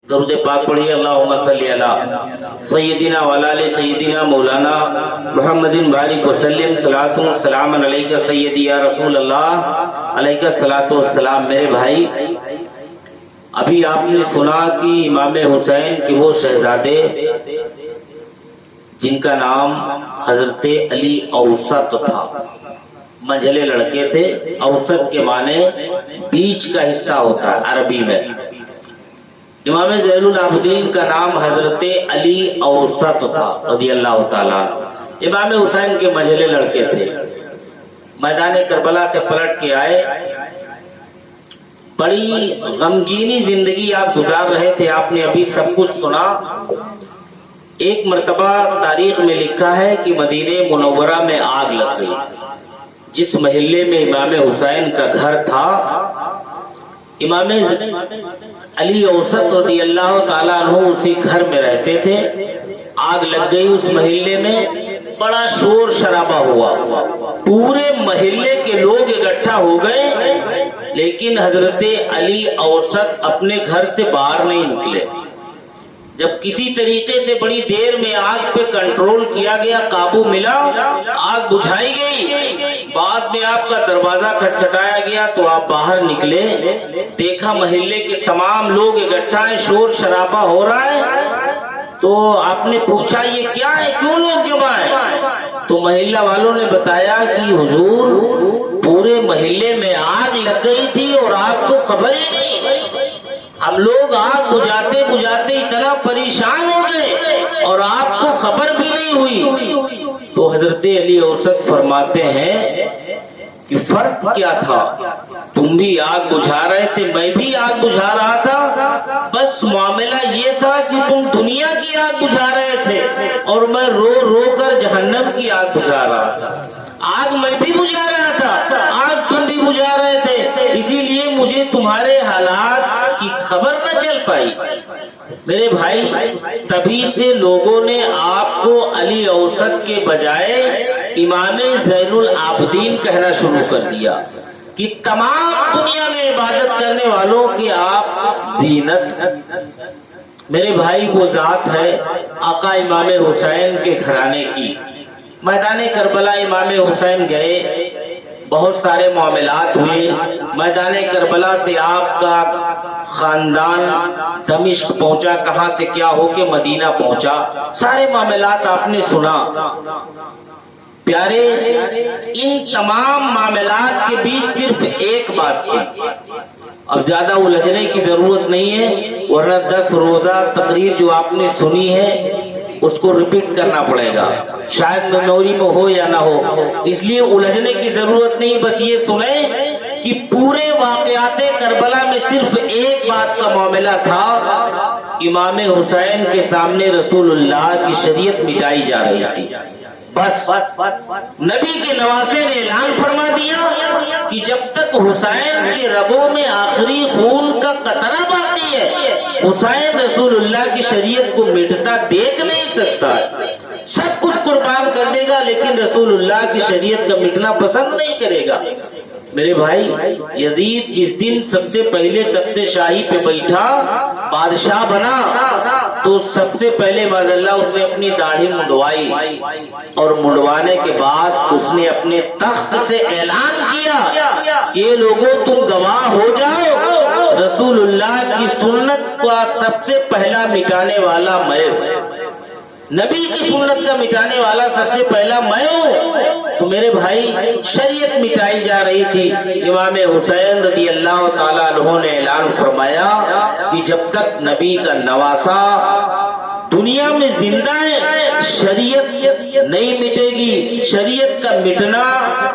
درود پاک پڑھیے اللہم صلی علی سیدنا وعلی سیدنا مولانا محمد بارک وسلم صلاۃ و سلام علیکہ سیدی یا رسول اللہ علیکہ الصلاۃ والسلام۔ میرے بھائی، ابھی آپ نے سنا کہ امام حسین کے وہ شہزادے جن کا نام حضرت علی اوسط تھا، منجھلے لڑکے تھے۔ اوسط کے معنی بیچ کا حصہ ہوتا ہے عربی میں۔ امام زین العابدین کا نام حضرت علی اوسط تھا رضی اللہ تعالیٰ۔ امام حسین کے منجھلے لڑکے تھے، میدان کربلا سے پلٹ کے آئے، بڑی غمگینی زندگی آپ گزار رہے تھے۔ آپ نے ابھی سب کچھ سنا۔ ایک مرتبہ تاریخ میں لکھا ہے کہ مدینہ منورہ میں آگ لگ گئی۔ جس محلے میں امام حسین کا گھر تھا، امام علی اوسط رضی اللہ تعالیٰ عنہ اسی گھر میں رہتے تھے۔ آگ لگ گئی اس محلے میں، بڑا شور شرابہ ہوا، پورے محلے کے لوگ اکٹھا ہو گئے، لیکن حضرت علی اوسط اپنے گھر سے باہر نہیں نکلے۔ جب کسی طریقے سے بڑی دیر میں آگ پہ کنٹرول کیا گیا، قابو ملا، آگ بجھائی گئی، بعد میں آپ کا دروازہ کھٹکھٹایا گیا تو آپ باہر نکلے، دیکھا محلے کے تمام لوگ اکٹھا ہیں، شور شرابہ ہو رہا ہے۔ تو آپ نے پوچھا یہ کیا ہے، کیوں لوگ جمع ہیں؟ تو محلہ والوں نے بتایا کہ حضور پورے محلے میں آگ لگ گئی تھی اور آپ کو خبر ہی نہیں۔ ہم لوگ آگ بجھاتے بجھاتے اتنا پریشان ہو گئے اور آپ کو خبر بھی نہیں ہوئی۔ تو حضرت علی اوسط فرماتے ہیں کہ فرق کیا تھا، تم بھی آگ بجھا رہے تھے، میں بھی آگ بجھا رہا تھا، بس معاملہ یہ تھا کہ تم دنیا کی آگ بجھا رہے تھے اور میں رو رو کر جہنم کی آگ بجھا رہا تھا۔ آگ میں بھی بجھا رہا تھا، آگ تم بھی بجھا رہے تھے، اسی لیے مجھے تمہارے حالات کی خبر نہ چل پائی۔ میرے بھائی، تبھی سے لوگوں نے آپ کو علی اوسط کے بجائے امام زین العابدین کہنا شروع کر دیا کہ تمام دنیا میں عبادت کرنے والوں کی آپ زینت۔ میرے بھائی، وہ ذات ہے آقا امام حسین کے گھرانے کی۔ میدان کربلا امام حسین گئے، بہت سارے معاملات ہوئے۔ میدان کربلا سے آپ کا خاندان دمشق پہنچا، کہاں سے کیا ہو کے مدینہ پہنچا، سارے معاملات آپ نے سنا۔ پیارے، ان تمام معاملات کے بیچ صرف ایک بات تھی۔ اب زیادہ الجھنے کی ضرورت نہیں ہے، ورنہ 10 روزہ تقریر جو آپ نے سنی ہے اس کو ریپیٹ کرنا پڑے گا، شاید میموری میں ہو یا نہ ہو، اس لیے الجھنے کی ضرورت نہیں۔ بس یہ سنیں کہ پورے واقعات کربلا میں صرف ایک بات کا معاملہ تھا، امام حسین کے سامنے رسول اللہ کی شریعت مٹائی جا رہی تھی۔ بس نبی کے نواسے نے اعلان فرما دیا کہ جب تک حسین کے رگوں میں آخری خون کا قطرہ باقی ہے، حسین رسول اللہ کی شریعت کو مٹتا دیکھ نہیں سکتا ہے۔ سب کچھ قربان کر دے گا لیکن رسول اللہ کی شریعت کا مٹنا پسند نہیں کرے گا۔ میرے بھائی، یزید جس دن سب سے پہلے تخت شاہی پہ بیٹھا، بادشاہ بنا، تو سب سے پہلے معاذ اللہ اس نے اپنی داڑھی منڈوائی، اور منڈوانے کے بعد اس نے اپنے تخت سے اعلان کیا کہ لوگوں تم گواہ ہو جاؤ، رسول اللہ کی سنت کا سب سے پہلا مٹانے والا میں ہوں، نبی کی سنت کا مٹانے والا سب سے پہلا میں ہوں۔ تو میرے بھائی، شریعت مٹائی جا رہی تھی۔ امام حسین رضی اللہ تعالیٰ عنہ نے اعلان فرمایا کہ جب تک نبی کا نواسا دنیا میں زندہ ہے، شریعت نہیں مٹے گی، شریعت کا مٹنا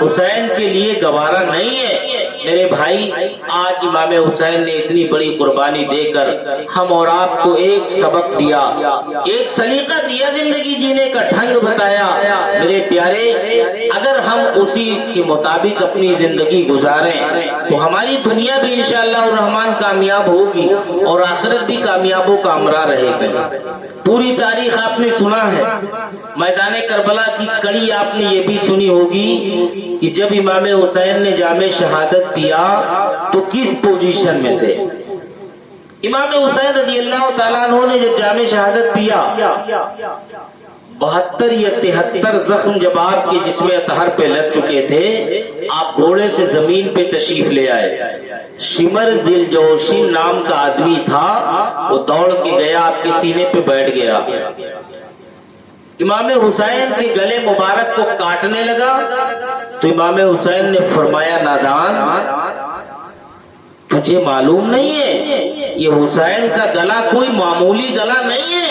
حسین کے لیے گوارا نہیں ہے۔ میرے بھائی، آج امام حسین نے اتنی بڑی قربانی دے کر ہم اور آپ کو ایک سبق دیا، ایک سلیقہ دیا، زندگی جینے کا ڈھنگ بتایا۔ میرے پیارے، اگر ہم اسی کے مطابق اپنی زندگی گزاریں تو ہماری دنیا بھی انشاءاللہ الرحمن کامیاب ہوگی اور آخرت بھی کامیاب و کامرا رہے گی۔ پوری تاریخ آپ نے سنا ہے، میدان کربلا کی کڑی آپ نے یہ بھی سنی ہوگی کہ جب امام حسین نے جام شہادت پیا تو کس پوزیشن میں تھے، امام حسین رضی اللہ تعالیٰ عنہ نے جب جام شہادت پیا 72 یا 73 زخم جب آپ کے جسم اطہر پہ لگ چکے تھے، آپ گھوڑے سے زمین پہ تشریف لے آئے۔ شمر ذیل جوشی نام کا آدمی تھا، وہ دوڑ کے گیا، آپ کے سینے پہ بیٹھ گیا، امام حسین کے گلے مبارک کو کاٹنے لگا تو امام حسین نے فرمایا، نادان، تجھے معلوم نہیں ہے یہ حسین کا گلا کوئی معمولی گلا نہیں ہے،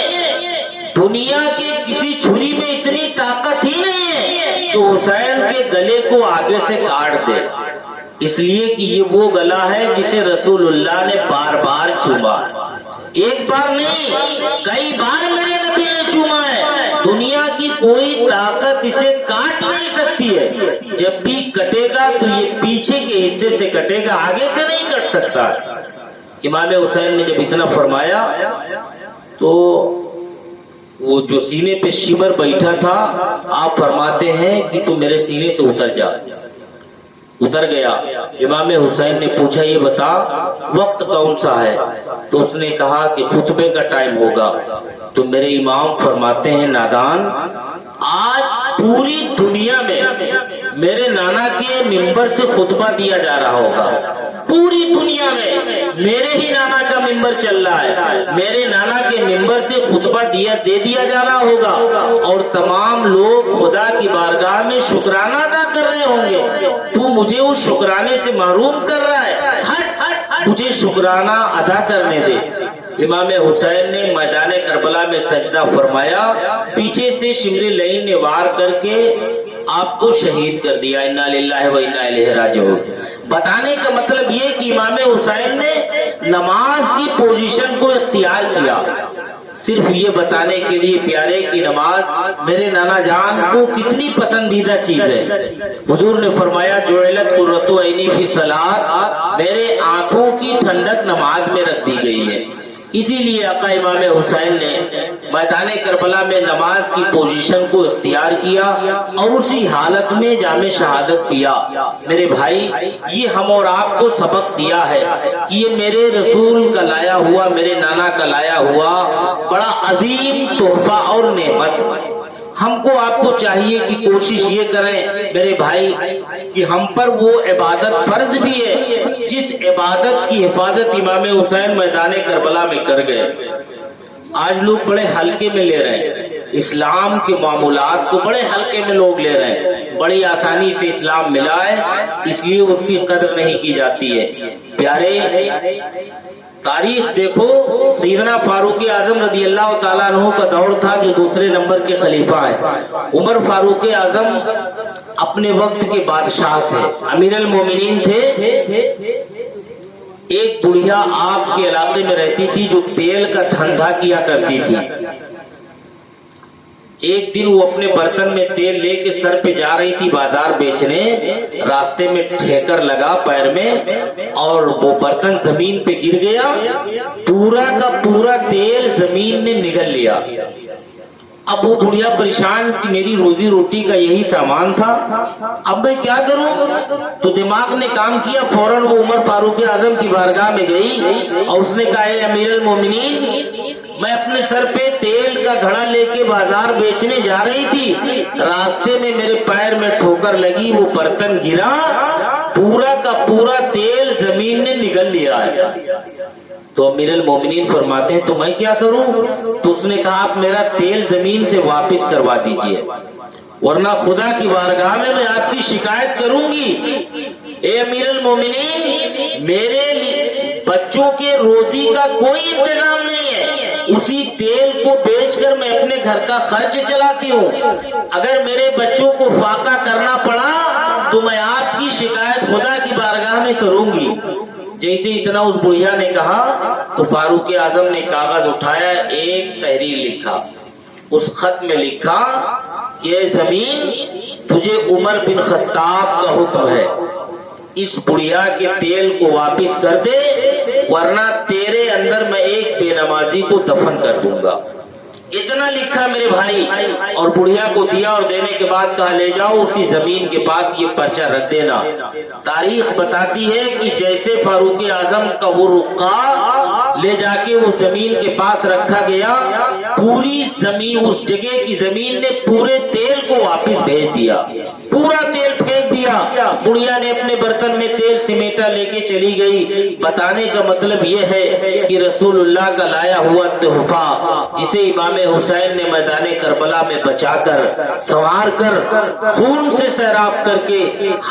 دنیا کے کسی چھری میں اتنی طاقت ہی نہیں ہے کہ حسین کے گلے کو آگے سے کاٹ دے، اس لیے کہ یہ وہ گلا ہے جسے رسول اللہ نے بار بار چوما، ایک بار نہیں کئی بار میرے نبی نے چوما ہے، دنیا کی کوئی طاقت اسے کاٹ نہیں سکتی ہے، جب بھی کٹے گا تو یہ پیچھے کے حصے سے کٹے گا، آگے سے نہیں کٹ سکتا۔ امام حسین نے جب اتنا فرمایا تو وہ جو سینے پہ شمر بیٹھا تھا، آپ فرماتے ہیں کہ تو میرے سینے سے اتر جا، اتر گیا۔ امام حسین نے پوچھا، یہ بتا وقت کون سا ہے؟ تو اس نے کہا کہ خطبے کا ٹائم ہوگا۔ تو میرے امام فرماتے ہیں، نادان، آج پوری دنیا میں میرے نانا کے ممبر سے خطبہ دیا جا رہا ہوگا، پوری دنیا میں میرے ہی نانا کا ممبر چل رہا ہے، میرے نانا کے ممبر سے خطبہ دے دیا جا رہا ہوگا، اور تمام لوگ خدا کی بارگاہ میں شکرانہ ادا کر رہے ہوں گے، تو مجھے اس شکرانے سے محروم کر رہا ہے، ہٹ مجھے شکرانہ ادا کرنے دے۔ امام حسین نے میدان کربلا میں سجدہ فرمایا، پیچھے سے شمر لعین نے وار کر کے آپ کو شہید کر دیا۔ انا للہ و انا الیہ راجعون۔ بتانے کا مطلب یہ کہ امام حسین نے نماز کی پوزیشن کو اختیار کیا، صرف یہ بتانے کے لیے پیارے کی نماز میرے نانا جان کو کتنی پسندیدہ چیز ہے۔ حضور نے فرمایا، جعلت قرۃ عینی فی الصلاۃ، میرے آنکھوں کی ٹھنڈک نماز میں رکھ دی گئی ہے۔ اسی لیے آقا امام حسین نے میدان کربلا میں نماز کی پوزیشن کو اختیار کیا اور اسی حالت میں جام شہادت پیا۔ میرے بھائی، یہ ہم اور آپ کو سبق دیا ہے کہ یہ میرے رسول کا لایا ہوا، میرے نانا کا لایا ہوا بڑا عظیم تحفہ اور نعمت۔ ہم کو آپ کو چاہیے کہ کوشش یہ کریں میرے بھائی کہ ہم پر وہ عبادت فرض بھی ہے جس عبادت کی حفاظت امام حسین میدان کربلا میں کر گئے۔ آج لوگ بڑے ہلکے میں لے رہے ہیں، اسلام کے معمولات کو بڑے ہلکے میں لوگ لے رہے ہیں، بڑی آسانی سے اسلام ملا ہے اس لیے اس کی قدر نہیں کی جاتی ہے۔ پیارے، تاریخ دیکھو، سیدنا فاروق اعظم رضی اللہ تعالیٰ عنہ کا دور تھا جو دوسرے نمبر کے خلیفہ ہیں۔ عمر فاروق اعظم اپنے وقت کے بادشاہ تھے، امیر المومنین تھے۔ ایک بڑھیا آپ کے علاقے میں رہتی تھی جو تیل کا دھندا کیا کرتی تھی۔ ایک دن وہ اپنے برتن میں تیل لے کے سر پہ جا رہی تھی بازار بیچنے، راستے میں ٹھیکر لگا پیر میں اور وہ برتن زمین پہ گر گیا، پورا کا پورا تیل زمین نے نگل لیا۔ اب وہ بڑھیا پریشان کہ میری روزی روٹی کا یہی سامان تھا، اب میں کیا کروں؟ تو دماغ نے کام کیا، فوراً وہ عمر فاروق اعظم کی بارگاہ میں گئی اور اس نے کہا، اے امیر المومنین، میں اپنے سر پہ تیل کا گھڑا لے کے بازار بیچنے جا رہی تھی، راستے میں میرے پیر میں ٹھوکر لگی، وہ برتن گرا، پورا کا پورا تیل زمین نے نگل لیا ہے۔ تو امیر المومنین فرماتے ہیں، تو میں کیا کروں؟ تو اس نے کہا، آپ میرا تیل زمین سے واپس کروا دیجئے، ورنہ خدا کی بارگاہ میں آپ کی شکایت کروں گی۔ اے امیر المومنین، میرے بچوں کے روزی کا کوئی انتظام نہیں ہے، اسی تیل کو بیچ کر میں اپنے گھر کا خرچ چلاتی ہوں، اگر میرے بچوں کو فاقہ کرنا پڑا تو میں آپ کی شکایت خدا کی بارگاہ میں کروں گی۔ جیسے اتنا اس بڑھیا نے کہا تو فاروق اعظم نے کاغذ اٹھایا، ایک تحریر لکھا، اس خط میں لکھا کہ اے زمین، تجھے عمر بن خطاب کا حکم ہے، اس بڑھیا کے تیل کو واپس کر دے ورنہ تیرے اندر میں ایک بے نمازی کو دفن کر دوں گا۔ اتنا لکھا میرے بھائی، اور بڑھیا کو دیا اور دینے کے بعد کہا لے جاؤ اسی زمین کے پاس یہ پرچہ رکھ دینا۔ تاریخ بتاتی ہے کہ جیسے فاروق اعظم کا وہ رقعہ لے جا کے وہ زمین کے پاس رکھا گیا، پوری زمین، اس جگہ کی زمین نے پورے تیل کو واپس بھیج دیا، پورا تیل پھینک دیا۔ بڑھیا نے اپنے برتن میں تیل سمیٹا لے کے چلی گئی۔ بتانے کا مطلب یہ ہے کہ رسول اللہ کا لایا ہوا تحفہ، جسے امام حسین نے میدان کربلا میں بچا کر، سنوار کر، خون سے سیراب کر کے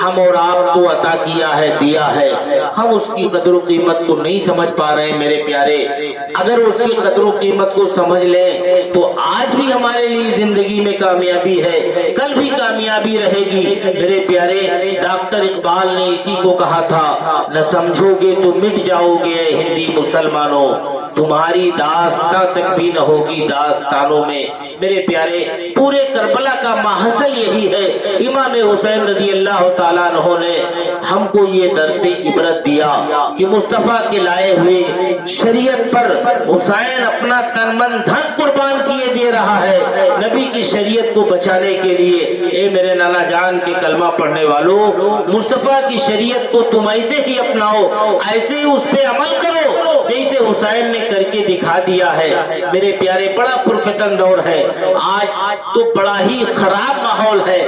ہم اور آپ کو عطا کیا ہے، دیا ہے، ہم اس کی قدر و قیمت کو نہیں سمجھ پا رہے ہیں میرے پیارے۔ اگر اس کی قدر و قیمت کو سمجھ لیں تو آج بھی ہمارے لیے زندگی میں کامیابی ہے، کل بھی کامیابی رہے گی میرے پیارے۔ ڈاکٹر اقبال نے اسی کو کہا تھا، نہ سمجھو گے تو مٹ جاؤ گے اے ہندی مسلمانوں، تمہاری داستاں تک بھی نہ ہوگی داستانوں میں۔ میرے پیارے، پورے کربلا کا ماحصل یہی ہے۔ امام حسین رضی اللہ تعالیٰ عنہ نے ہم کو یہ درس عبرت دیا کہ مصطفیٰ کے لائے ہوئے شریعت پر حسین اپنا تن من دھن قربان کیے دے رہا ہے نبی کی شریعت کو بچانے کے لیے۔ اے میرے نانا جان کے کلمہ پڑھنے والوں، مصطفیٰ کی شریعت کو تم ایسے ہی اپناؤ، ایسے ہی اس پہ عمل کرو جیسے حسین نے کر کے دکھا دیا ہے۔ میرے پیارے، بڑا پرفتن دور ہے آج تو، بڑا ہی خراب ماحول ہے۔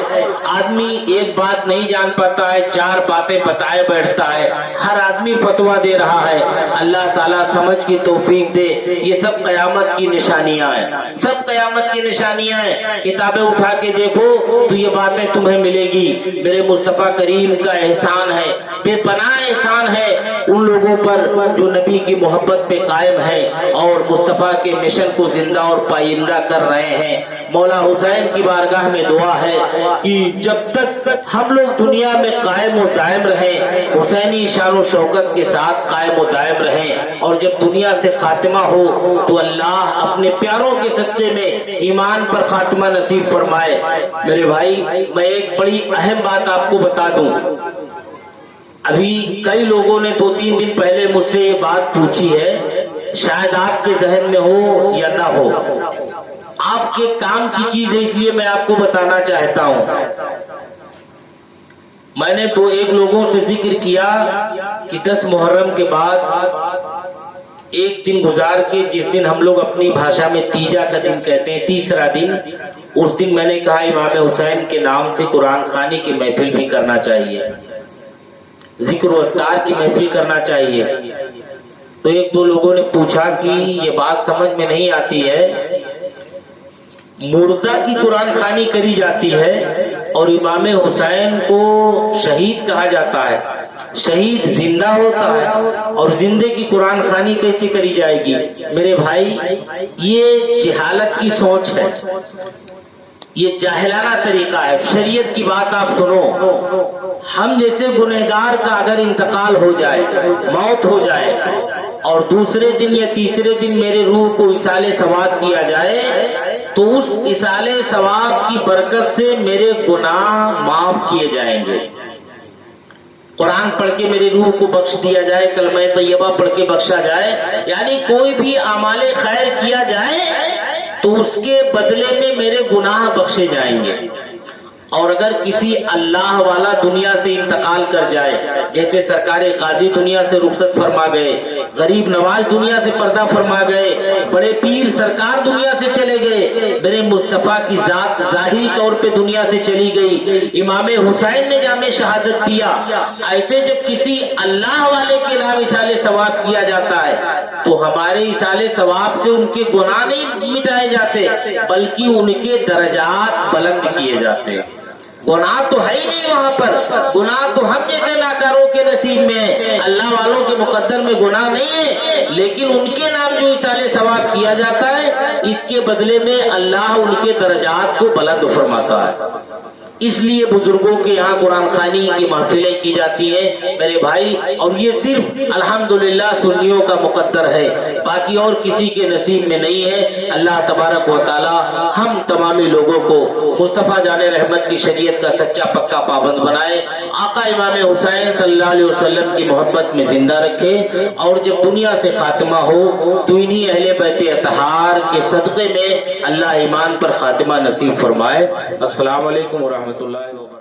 آدمی ایک بات نہیں جان پاتا ہے، چار باتیں بتائے بیٹھتا ہے، ہر آدمی فتویٰ دے رہا ہے۔ اللہ تعالیٰ سمجھ کی توفیق دے۔ یہ سب قیامت کی نشانیاں ہیں، سب قیامت کی نشانیاں ہیں۔ کتابیں اٹھا کے دیکھو تو یہ باتیں تمہیں ملے گی۔ میرے مصطفیٰ کریم کا احسان ہے، بے پناہ احسان ہے ان لوگوں پر جو نبی کی محبت پہ قائم ہے اور مصطفیٰ کے مشن کو زندہ اور پائندہ کر رہے ہیں۔ مولا حسین کی بارگاہ میں دعا ہے کہ جب تک ہم لوگ دنیا میں قائم و دائم رہیں، حسینی شان و شوکت کے ساتھ قائم و دائم رہیں، اور جب دنیا سے خاتمہ ہو تو اللہ اپنے پیاروں کے صدقے میں ایمان پر خاتمہ نصیب فرمائے۔ میرے بھائی، میں ایک بڑی اہم بات آپ کو بتا دوں۔ ابھی کئی لوگوں نے 2-3 دن پہلے مجھ سے یہ بات پوچھی ہے، شاید آپ کے ذہن میں ہو یا نہ ہو، آپ کے کام کی چیز ہے اس لیے میں آپ کو بتانا چاہتا ہوں۔ میں نے 2-1 لوگوں سے ذکر کیا کہ 10 محرم کے بعد ایک دن گزار کے، جس دن ہم لوگ اپنی بھاشا میں تیجا کا دن کہتے ہیں، تیسرا دن، اس دن میں نے کہا امام حسین کے نام سے قرآن خوانی کی محفل بھی کرنا چاہیے، ذکر و اذکار کی محفل کرنا چاہیے۔ تو 1-2 لوگوں نے پوچھا کہ یہ بات سمجھ میں نہیں آتی ہے، مردہ کی قرآن خوانی کری جاتی ہے اور امام حسین کو شہید کہا جاتا ہے، شہید زندہ ہوتا ہے اور زندے کی قرآن خوانی کیسے کری جائے گی؟ میرے بھائی، یہ جہالت کی سوچ ہے، یہ جاہلانہ طریقہ ہے۔ شریعت کی بات آپ سنو، ہم جیسے گنہگار کا اگر انتقال ہو جائے، موت ہو جائے، اور دوسرے دن یا تیسرے دن میرے روح کو اصال ثواب کیا جائے تو اس اصال ثواب کی برکت سے میرے گناہ معاف کیے جائیں گے۔ قرآن پڑھ کے میری روح کو بخش دیا جائے، کلمہ طیبہ پڑھ کے بخشا جائے، یعنی کوئی بھی اعمال خیر کیا جائے تو اس کے بدلے میں میرے گناہ بخشے جائیں گے۔ اور اگر کسی اللہ والا دنیا سے انتقال کر جائے، جیسے سرکار غازی دنیا سے رخصت فرما گئے، غریب نواز دنیا سے پردہ فرما گئے، بڑے پیر سرکار دنیا سے چلے گئے، میرے مصطفیٰ کی ذات ظاہری طور پہ دنیا سے چلی گئی، امام حسین نے جامِ شہادت دیا، ایسے جب کسی اللہ والے کے نام اصال ثواب کیا جاتا ہے تو ہمارے اصال ثواب سے ان کے گناہ نہیں مٹائے جاتے بلکہ ان کے درجات بلند کیے جاتے ہیں۔ گناہ تو ہے ہی نہیں وہاں پر، گناہ تو ہم جیسے ناکاروں کے نصیب میں ہے، اللہ والوں کے مقدر میں گناہ نہیں ہے، لیکن ان کے نام جو اصال ثواب کیا جاتا ہے اس کے بدلے میں اللہ ان کے درجات کو بلند فرماتا ہے۔ اس لیے بزرگوں کے یہاں قرآن خوانی کی محفلیں کی جاتی ہیں میرے بھائی، اور یہ صرف الحمدللہ سنیوں کا مقدر ہے، باقی اور کسی کے نصیب میں نہیں ہے۔ اللہ تبارک و تعالی ہم تمامی لوگوں کو مصطفیٰ جان رحمت کی شریعت کا سچا پکا پابند بنائے، آقا امام حسین صلی اللہ علیہ وسلم کی محبت میں زندہ رکھے، اور جب دنیا سے خاتمہ ہو تو انہی اہل بیت اطہار کے صدقے میں اللہ ایمان پر خاتمہ نصیب فرمائے۔ السلام علیکم ورحمۃ اللہ وبرکاتہ۔